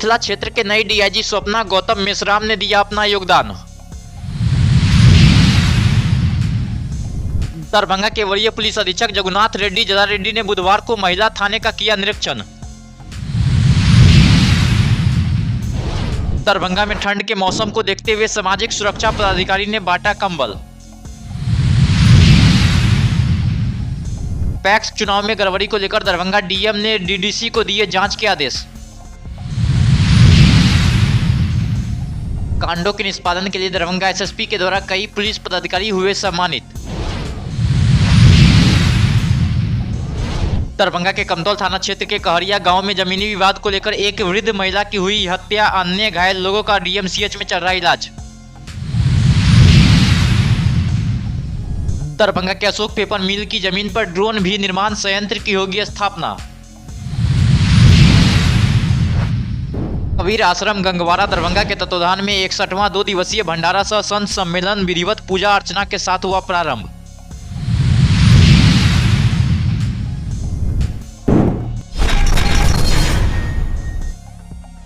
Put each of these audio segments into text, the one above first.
मिथिला क्षेत्र के नई डीआईजी स्वप्ना गौतम मेश्राम ने दिया अपना योगदान। दरभंगा के वरीय पुलिस अधीक्षक जगुनाथ रेड्डी जला रेड्डी ने बुधवार को महिला थाने का किया निरीक्षण। दरभंगा में ठंड के मौसम को देखते हुए सामाजिक सुरक्षा पदाधिकारी ने बांटा कंबल। पैक्स चुनाव में गड़बड़ी को लेकर दरभंगा डीएम ने डीडीसी को दिए जांच के आदेश। कांडों के निष्पादन के लिए दरभंगा एसएसपी के द्वारा कई पुलिस पदाधिकारी हुए सम्मानित। दरभंगा के कमतौल थाना क्षेत्र के कहरिया गांव में जमीनी विवाद को लेकर एक वृद्ध महिला की हुई हत्या, अन्य घायल लोगों का डीएमसीएच में चल रहा इलाज। दरभंगा के अशोक पेपर मिल की जमीन पर ड्रोन भी निर्माण संयंत्र की होगी स्थापना। कबीर आश्रम गंगवारा दरभंगा के तत्वाधान में 61वां 2 दिवसीय भंडारा सह संत सम्मेलन विधिवत पूजा अर्चना के साथ हुआ प्रारंभ।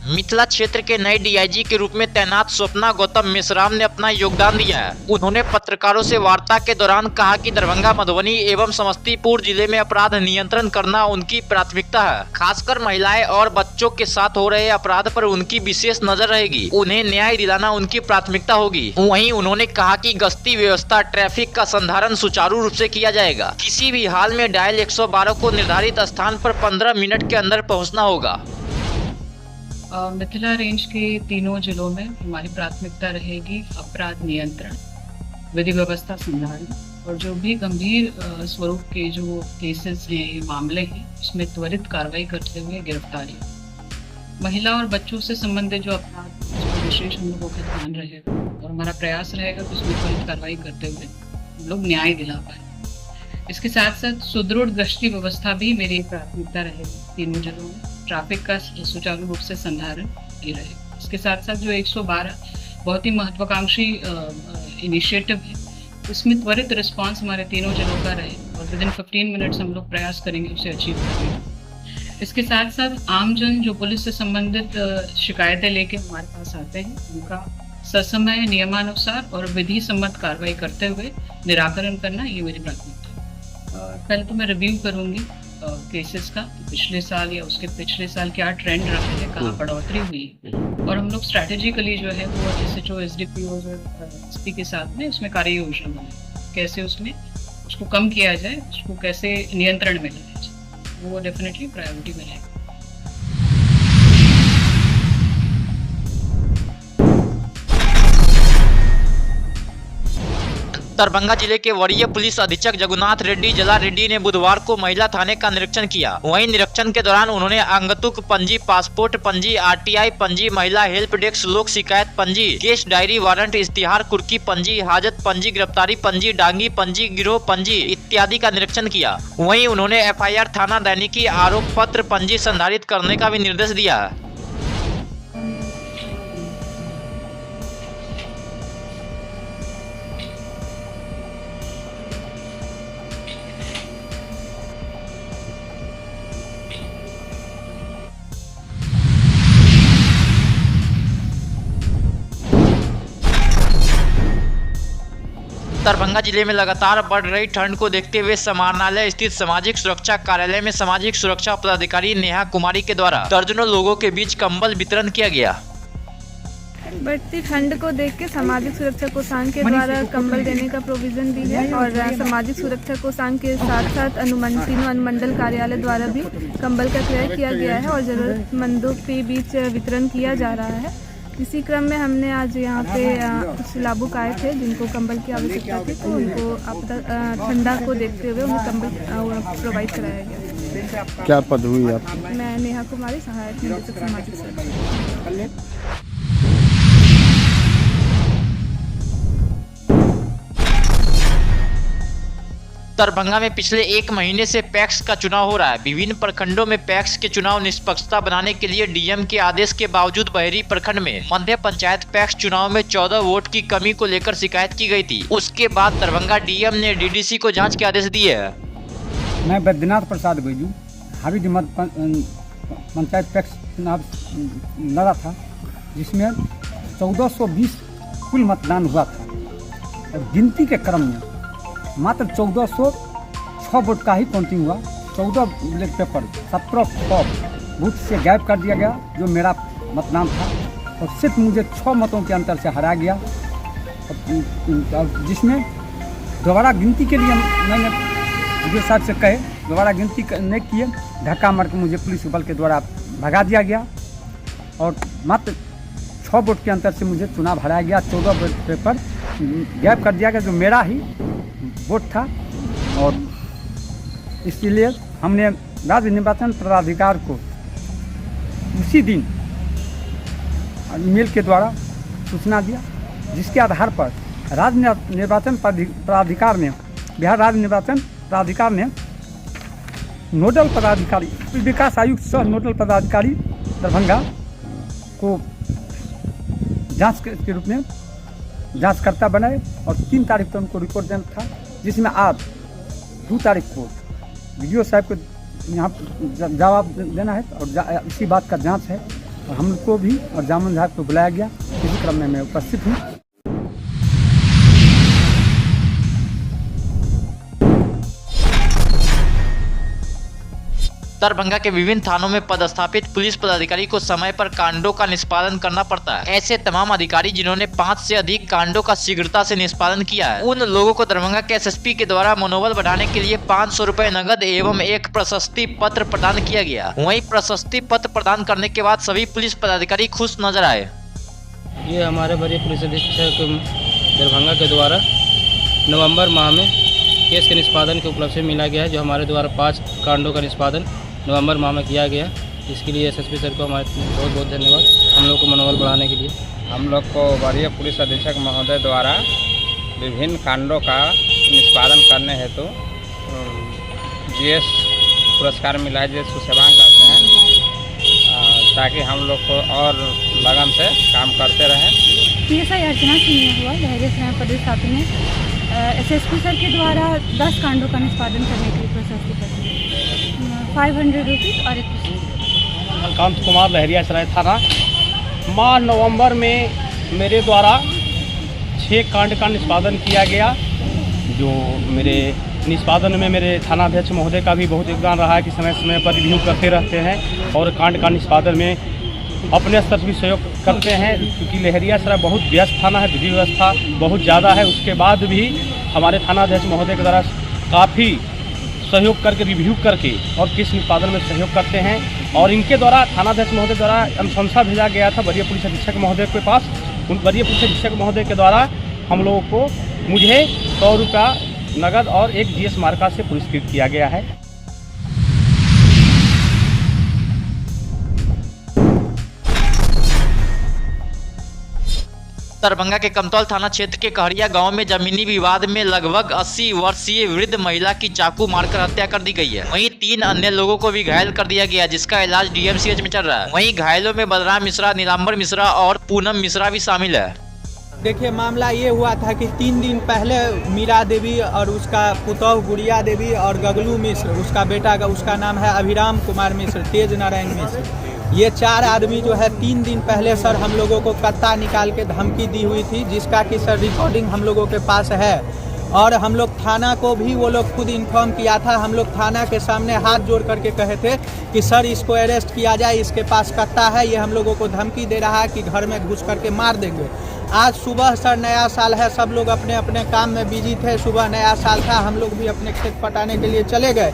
मिथिला क्षेत्र के नए डीआईजी के रूप में तैनात स्वप्ना गौतम मेश्राम ने अपना योगदान दिया है। उन्होंने पत्रकारों से वार्ता के दौरान कहा कि दरभंगा, मधुबनी एवं समस्तीपुर जिले में अपराध नियंत्रण करना उनकी प्राथमिकता है। खासकर महिलाएं और बच्चों के साथ हो रहे अपराध पर उनकी विशेष नजर रहेगी। उन्हें न्याय दिलाना उनकी प्राथमिकता होगी। वहीं उन्होंने कहा कि गश्ती व्यवस्था, ट्रैफिक का संधारण सुचारू रूप से किया जाएगा। किसी भी हाल में डायल 112 को निर्धारित स्थान पर 15 मिनट के अंदर पहुँचना होगा। मिथिला रेंज के तीनों जिलों में हमारी प्राथमिकता रहेगी अपराध नियंत्रण, विधि व्यवस्था संधारण और जो भी गंभीर स्वरूप के जो केसेस हैं, मामले हैं, उसमें त्वरित कार्रवाई करते हुए गिरफ्तारी। महिला और बच्चों से संबंधित जो अपराध, उसमें विशेष हम लोगों का ध्यान रहेगा और हमारा प्रयास रहेगा कि उसमें त्वरित कार्रवाई करते हुए हम लोग न्याय दिला पाए। इसके साथ साथ सुदृढ़ गश्ती व्यवस्था भी मेरी प्राथमिकता रहेगी तीनों जिलों में। ट्रैफिक का सुचारू रूप से संधारण ये रहेगा। इसके साथ साथ जो 112 बहुत ही महत्वाकांक्षी इनिशिएटिव है, उसमें त्वरित रिस्पांस हमारे तीनों जिलों का रहे और विदिन 15 मिनट्स हम लोग प्रयास करेंगे उसे अचीव करने। इसके साथ साथ आमजन जो पुलिस से संबंधित शिकायतें लेके हमारे पास आते हैं, उनका ससमय, नियमानुसार और विधि सम्मत कार्रवाई करते हुए निराकरण करना, ये मेरी प्राथमिकता है। पहले तो मैं रिव्यू करूंगी केसेस का, पिछले साल या उसके पिछले साल क्या ट्रेंड रहा है, कहाँ बढ़ोतरी हुई है और हम लोग स्ट्रैटेजिकली जो है वो एसएचओ, एसडीपीओ और एसपी के साथ में उसमें कार्य योजना बनाए, कैसे उसमें उसको कम किया जाए, उसको कैसे नियंत्रण में लाया जाए, वो डेफिनेटली प्रायोरिटी में रहेगा। दरभंगा जिले के वरीय पुलिस अधीक्षक जगुनाथ रेड्डी जला रेड्डी ने बुधवार को महिला थाने का निरीक्षण किया। वहीं निरीक्षण के दौरान उन्होंने आगंतुक पंजी, पासपोर्ट पंजी, आरटीआई पंजी, महिला हेल्प डेस्क, लोक शिकायत पंजी, केस डायरी, वारंट, इश्तिहार, कुर्की पंजी, हाजत पंजी, गिरफ्तारी पंजी, डांगी पंजी, गिरोह पंजी इत्यादि का निरीक्षण किया। वहीं उन्होंने एफआईआर, थाना दैनिकी, आरोप पत्र पंजी संधारित करने का भी निर्देश दिया है। दरभंगा जिले में लगातार बढ़ रही ठंड को देखते हुए समाहरणालय स्थित सामाजिक सुरक्षा कार्यालय में सामाजिक सुरक्षा पदाधिकारी नेहा कुमारी के द्वारा दर्जनों लोगों के बीच कंबल वितरण किया गया। बढ़ती ठंड को देख के सामाजिक सुरक्षा कोषांग के द्वारा कंबल देने का प्रोविजन दी है और सामाजिक सुरक्षा कोषांग के साथ साथ तीनों अनुमंडल कार्यालय द्वारा भी कंबल का क्रय किया गया है और जरूरतमंदों के बीच वितरण किया जा रहा है। इसी क्रम में हमने आज यहाँ पे कुछ लाभुक आए थे जिनको कंबल की आवश्यकता थी, तो उनको ठंडा को देखते हुए उन्हें कंबल प्रोवाइड कराया गया। क्या पद हुई आप? मैं नेहा कुमारी, सहायक निदेशक सामाजिक सुरक्षा। दरभंगा में पिछले 1 महीने से पैक्स का चुनाव हो रहा है। विभिन्न प्रखंडों में पैक्स के चुनाव निष्पक्षता बनाने के लिए डीएम के आदेश के बावजूद बहेरी प्रखंड में मध्य पंचायत पैक्स चुनाव में 14 वोट की कमी को लेकर शिकायत की गई थी। उसके बाद दरभंगा डीएम ने डीडीसी को जांच के आदेश दिए हैं। मैं बैद्यनाथ प्रसाद बैजू, हावी पंचायत पैक्स चुनाव लड़ा था, जिसमें 1420 कुल मतदान हुआ था और गिनती के क्रम में मात्र 1406 वोट का ही काउंटिंग हुआ। 14 बैलेट पेपर 17 फॉर्म बूथ से गायब कर दिया गया, जो मेरा मतदान था, और सिर्फ मुझे 6 मतों के अंतर से हरा गया। और जिसमें दोबारा गिनती के लिए मैंने वीडियो साहब से कहे दोबारा गिनती नहीं किए, धक्का मार के मुझे पुलिस बल के द्वारा भगा दिया गया और मात्र 6 वोट के अंतर से मुझे चुनाव हराया गया। 14 पेपर गायब कर दिया गया, जो मेरा ही वोट था। और इसलिए हमने राज्य निर्वाचन प्राधिकार को उसी दिन ईमेल के द्वारा सूचना दिया, जिसके आधार पर राज्य निर्वाचन प्राधिकार ने, बिहार राज्य निर्वाचन प्राधिकार ने नोडल पदाधिकारी, विकास आयुक्त सह नोडल पदाधिकारी दरभंगा को जांच के रूप में जांचकर्ता बनाए और 3 तारीख को उनको रिपोर्ट देना था, जिसमें आज 2 तारीख को वीडियो साहब को यहाँ जवाब देना है और इसी बात का जांच है। और हम लोग को भी और जामुन साहब को बुलाया गया, इसी क्रम में मैं उपस्थित हूँ। दरभंगा के विभिन्न थानों में पदस्थापित पुलिस पदाधिकारी को समय पर कांडों का निष्पादन करना पड़ता है। ऐसे तमाम अधिकारी जिन्होंने 5 से अधिक कांडों का शीघ्रता से निष्पादन किया है, उन लोगों को दरभंगा के एसएसपी के द्वारा मनोबल बढ़ाने के लिए 500 रुपए नगद एवं एक प्रशस्ति पत्र प्रदान किया गया। वहीं प्रशस्ति पत्र प्रदान करने के बाद सभी पुलिस पदाधिकारी खुश नजर आए। ये हमारे वरीय पुलिस अधीक्षक दरभंगा के द्वारा नवंबर माह में केस के निष्पादन के उपलक्ष्य में मिला गया है, जो हमारे द्वारा 5 कांडों का निष्पादन नवंबर माह में किया गया। इसके लिए एसएसपी सर को हमारे बहुत बहुत धन्यवाद, हम लोग को मनोबल बढ़ाने के लिए। हम लोग को वरीय पुलिस अधीक्षक महोदय द्वारा विभिन्न कांडों का निष्पादन करने हेतु जीएस पुरस्कार मिला है, जीएस सुसेवांग कहते हैं, ताकि हम लोग को और लगन से काम करते रहें। PSI अर्चना सिंह ने हुआ लहरिया स्नेह पदस्थापित में एसएसपी सर के द्वारा 10 कांडों का निष्पादन करने के लिए प्रशस्ति पत्र 500 रुपीज़ और एक पुस्तक। कांत कुमार लहरिया सराय थाना। माह नवंबर में मेरे द्वारा 6 कांड का निष्पादन किया गया, जो मेरे निष्पादन में मेरे थानाध्यक्ष महोदय का भी बहुत योगदान रहा है कि समय समय पर रिव्यू करते रहते हैं और कांड का निष्पादन में अपने स्तर से भी सहयोग करते हैं, क्योंकि लहरिया सराय बहुत व्यस्त थाना है, विधि व्यवस्था बहुत ज़्यादा है। उसके बाद भी हमारे थानाध्यक्ष महोदय के द्वारा काफ़ी सहयोग करके रिव्यू करके और केस निष्पादन में सहयोग करते हैं। और इनके द्वारा थानाध्यक्ष महोदय द्वारा अनुशंसा भेजा गया था वरीय पुलिस अधीक्षक महोदय के पास। उन वरीय पुलिस अधीक्षक महोदय के द्वारा हम लोगों को मुझे 100 रुपया नगद और एक जीएस मार्का से पुरस्कृत किया गया है। दरभंगा के कमतौल थाना क्षेत्र के कहरिया गांव में जमीनी विवाद में लगभग 80 वर्षीय वृद्ध महिला की चाकू मारकर हत्या कर दी गई है। वहीं 3 अन्य लोगों को भी घायल कर दिया गया, जिसका इलाज डीएमसीएच में चल रहा है। वहीं घायलों में बलराम मिश्रा, नीलांबर मिश्रा और पूनम मिश्रा भी शामिल है। देखिए, मामला ये हुआ था कि 3 दिन पहले मीरा देवी और उसका पुतौह गुड़िया देवी और गगलू मिश्र, उसका बेटा का उसका नाम है अभिराम कुमार मिश्र, तेज नारायण मिश्र, ये 4 आदमी जो है 3 दिन पहले सर हम लोगों को कत्ता निकाल के धमकी दी हुई थी, जिसका कि सर रिकॉर्डिंग हम लोगों के पास है। और हम लोग थाना को भी वो लोग खुद इन्फॉर्म किया था। हम लोग थाना के सामने हाथ जोड़ करके कहे थे कि सर इसको अरेस्ट किया जाए, इसके पास कत्ता है, ये हम लोगों को धमकी दे रहा है कि घर में घुस करके मार देंगे। आज सुबह सर नया साल है, सब लोग अपने अपने काम में बिजी थे, सुबह नया साल था, हम लोग भी अपने खेत पटाने के लिए चले गए।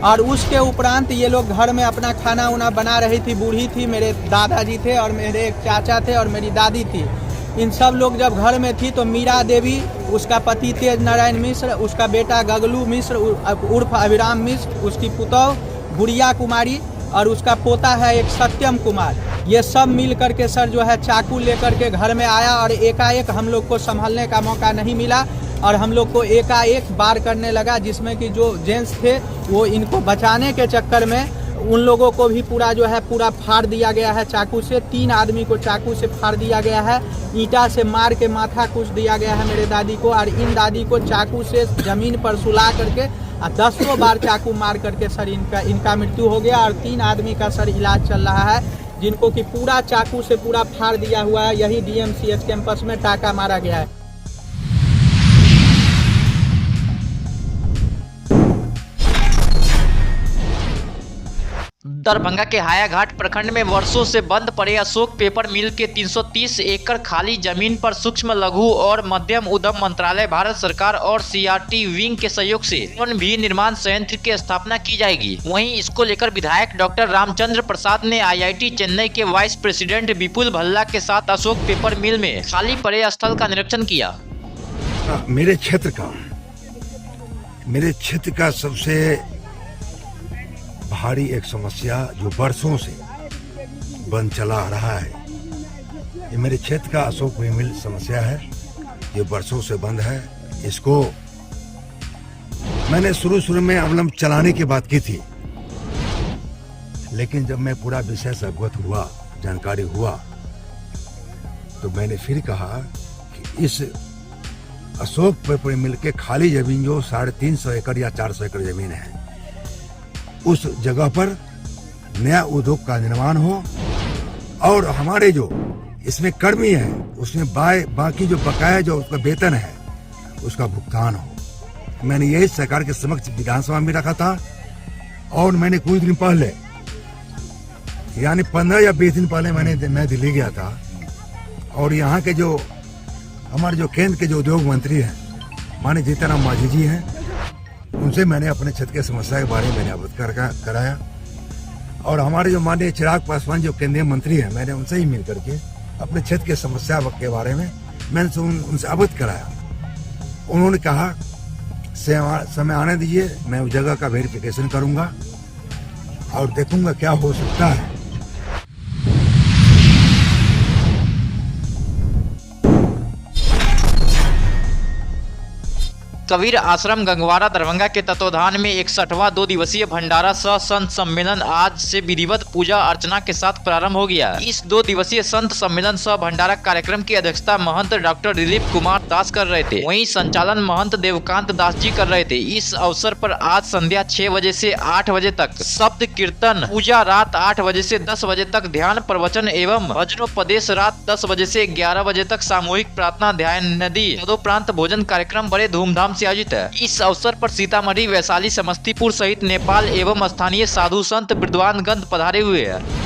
और उसके उपरांत ये लोग घर में अपना खाना उना बना रही थी, बूढ़ी थी, मेरे दादाजी थे और मेरे एक चाचा थे और मेरी दादी थी। इन सब लोग जब घर में थी तो मीरा देवी, उसका पति तेज नारायण मिश्र, उसका बेटा गगलू मिश्र उर्फ अभिराम मिश्र, उसकी पुतौह गुड़िया कुमारी और उसका पोता है एक सत्यम कुमार, ये सब मिल करके सर जो है चाकू लेकर के घर में आया और एकाएक हम लोग को संभलने का मौका नहीं मिला और हम लोग को एकाएक वार करने लगा, जिसमें कि जो जेंट्स थे वो इनको बचाने के चक्कर में उन लोगों को भी पूरा फाड़ दिया गया है चाकू से। 3 आदमी को चाकू से फाड़ दिया गया है, ईंटा से मार के माथा कूच दिया गया है मेरे दादी को, और इन दादी को चाकू से ज़मीन पर सुला करके और 10 बार चाकू मार करके सर इनका मृत्यु हो गया। और 3 आदमी का सर इलाज चल रहा है, जिनको कि पूरा चाकू से पूरा फाड़ दिया हुआ है। यही DMCH कैंपस में टाका मारा गया है। दरभंगा के हायाघाट प्रखंड में वर्षों से बंद पड़े अशोक पेपर मिल के 330 एकड़ खाली जमीन पर सूक्ष्म लघु और मध्यम उद्यम मंत्रालय, भारत सरकार और CRT विंग के सहयोग से भी निर्माण संयंत्र की स्थापना की जाएगी। वहीं इसको लेकर विधायक डॉक्टर रामचंद्र प्रसाद ने IIT चेन्नई के वाइस प्रेसिडेंट विपुल भल्ला के साथ अशोक पेपर मिल में खाली पड़े स्थल का निरीक्षण किया। मेरे क्षेत्र का सबसे भारी एक समस्या जो वर्षों से बंद चला आ रहा है, ये मेरे क्षेत्र का अशोक मिल समस्या है, ये वर्षों से बंद है। इसको मैंने शुरू में अवलंब चलाने की बात की थी, लेकिन जब मैं पूरा विषय से अवगत हुआ, जानकारी हुआ, तो मैंने फिर कहा कि इस अशोक पेपर मिल के खाली जमीन जो 350 एकड़ या 400 एकड़ जमीन है, उस जगह पर नया उद्योग का निर्माण हो और हमारे जो इसमें कर्मी है उसमें बाकी जो बकाया जो उसका वेतन है उसका भुगतान हो। मैंने यही सरकार के समक्ष विधानसभा में रखा था। और मैंने कुछ दिन पहले यानी 15 या 20 दिन पहले मैं दिल्ली गया था, और यहाँ के जो हमारे जो केंद्र के जो उद्योग मंत्री हैं माननीय जीतनराम मांझी जी हैं, उनसे मैंने अपने क्षेत्र की समस्या के बारे में मैंने अवगत कराया। और हमारे जो माननीय चिराग पासवान जो केंद्रीय मंत्री हैं, मैंने उनसे ही मिल करके अपने क्षेत्र की समस्या के बारे में मैंने उनसे अवगत कराया। उन्होंने कहा समय आने दीजिए, मैं उस जगह का वेरिफिकेशन करूंगा और देखूंगा क्या हो सकता है। कबीर आश्रम गंगवारा दरभंगा के तत्वाधान में 61वां 2 दिवसीय भंडारा सह संत सम्मेलन आज से विधिवत पूजा अर्चना के साथ प्रारंभ हो गया। इस 2 दिवसीय संत सम्मेलन सह भंडारा कार्यक्रम की अध्यक्षता महंत डॉक्टर दिलीप कुमार दास कर रहे थे। वहीं संचालन महंत देवकांत दास जी कर रहे थे। इस अवसर पर आज संध्या 6 बजे से 8 बजे तक शब्द कीर्तन, पूजा रात 8 बजे से 10 बजे तक, ध्यान प्रवचन एवं भजनोपदेश रात 10 बजे से 11 बजे तक, सामूहिक प्रार्थना, ध्यान नदी तदोपरांत भोजन कार्यक्रम बड़े धूमधाम से आयोजित है। इस अवसर पर सीतामढ़ी, वैशाली, समस्तीपुर सहित नेपाल एवं स्थानीय साधु संत विद्वान गण पधारे हुए हैं।